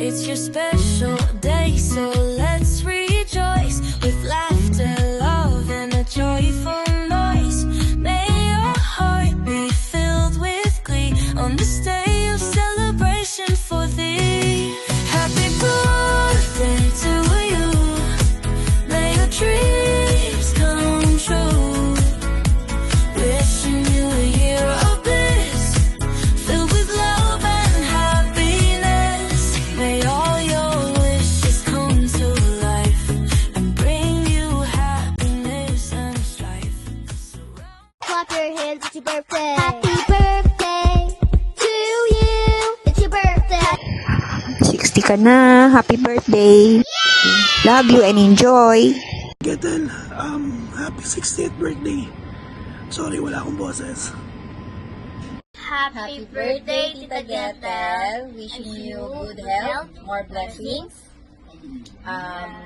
It's your special day, so let's rejoice with laughter, love, and a joyful noise. May your heart be filled with glee on this day of celebration for thee. Happy birthday to you. May your dreams come true. Wishing you a year of bliss, filled with love and happiness. May all your wishes come to life and bring you happiness and strife. Clap your hands, it's your birthday. Happy birthday to you. It's your birthday. 60 ka na. Happy birthday. Love you and enjoy. Getel, happy 60th birthday. Sorry, wala akong boses. Happy birthday, Tita Getel. Wishing you good health, more blessings,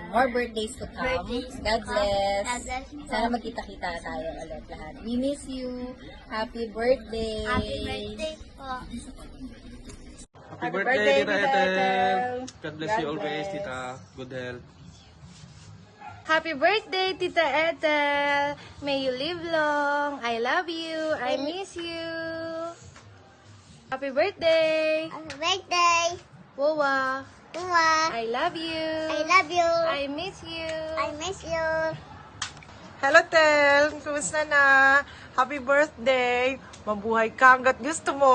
more birthdays to come. God bless. Sana magkita-kita tayo ulit lahat. We miss you. Happy birthday. Happy birthday po. Happy birthday, Tita Ethel. God bless you always, Tita. Good health. Happy birthday, Tita Ethel. May you live long. I love you. I miss you. Happy birthday. Happy birthday. Wawa. Uma. I love you. I love you. I miss you. I miss you. Hello, Tel! Kumusta na? Happy birthday! Mabuhay ka hanggat gusto mo!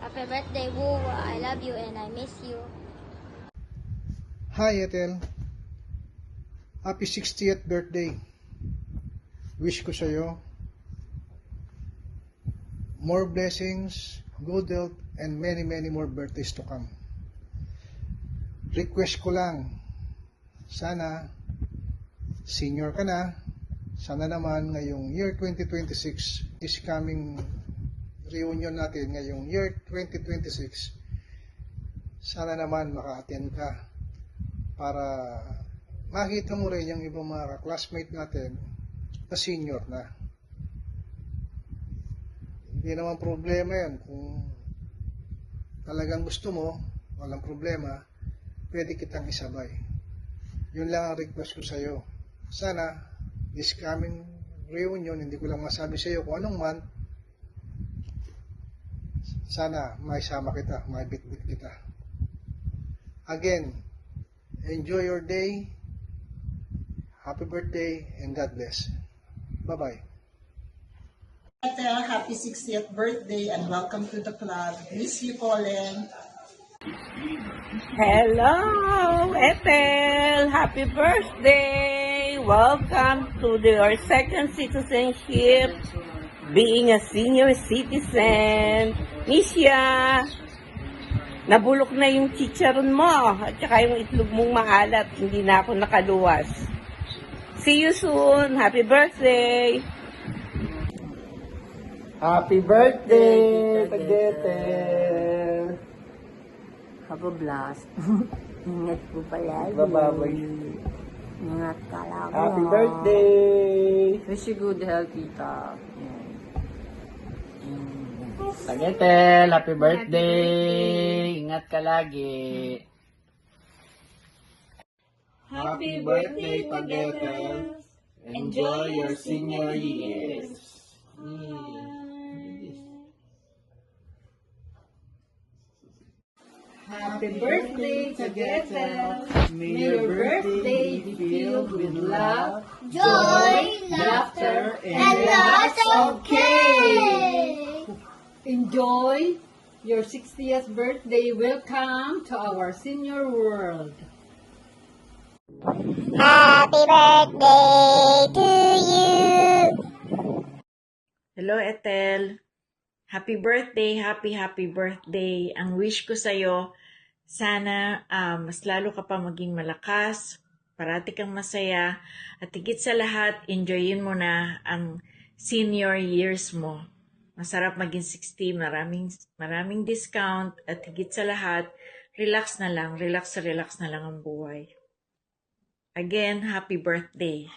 Happy birthday, Wuwa. I love you and I miss you. Hi, Ethel. Happy 60th birthday. Wish ko sa'yo more blessings, good health, and many, many more birthdays to come. Request ko lang, sana senior ka na. Sana naman ngayong year 2026, this coming reunion natin ngayong year 2026, sana naman maka-attend ka para makita mo rin yung ibang mga classmate natin na senior na. Hindi naman problema yan. Kung talagang gusto mo, walang problema, pwede kitang isabay. Yun lang ang request ko sa'yo. Sana, this coming reunion, hindi ko lang masabi sa'yo kung anong month, sana maisama kita, maibitbit kita. Again, enjoy your day. Happy birthday and God bless. Bye-bye. Ethel, happy 60th birthday and welcome to the club. Miss you, Colin. Hello, Ethel! Happy birthday! Welcome to your second citizenship, being a senior citizen. Miss ya! Nabulok na yung chicharon mo at saka yung itlog mong maalat. Hindi na ako nakaluwas. See you soon! Happy birthday! Happy birthday, Tagetel! Have a blast. Ingat po pala. Bababoy. Ingat ka lang. Happy birthday! Wish you good health, tita. Tagetel, happy birthday! Ingat ka lagi. Happy birthday, Tagetel! Enjoy your senior years. Happy birthday, Tagetel. May your birthday be filled with love, Joy, laughter, and lots of cake. Enjoy your 60th birthday. Welcome to our senior world. Happy birthday to you. Hello, Ethel. Happy birthday, happy birthday. Ang wish ko sa'yo, sana mas lalo ka pa maging malakas, parati kang masaya, at higit sa lahat, enjoyin mo na ang senior years mo. Masarap maging 60, maraming discount, at higit sa lahat, relax na lang ang buhay. Again, happy birthday.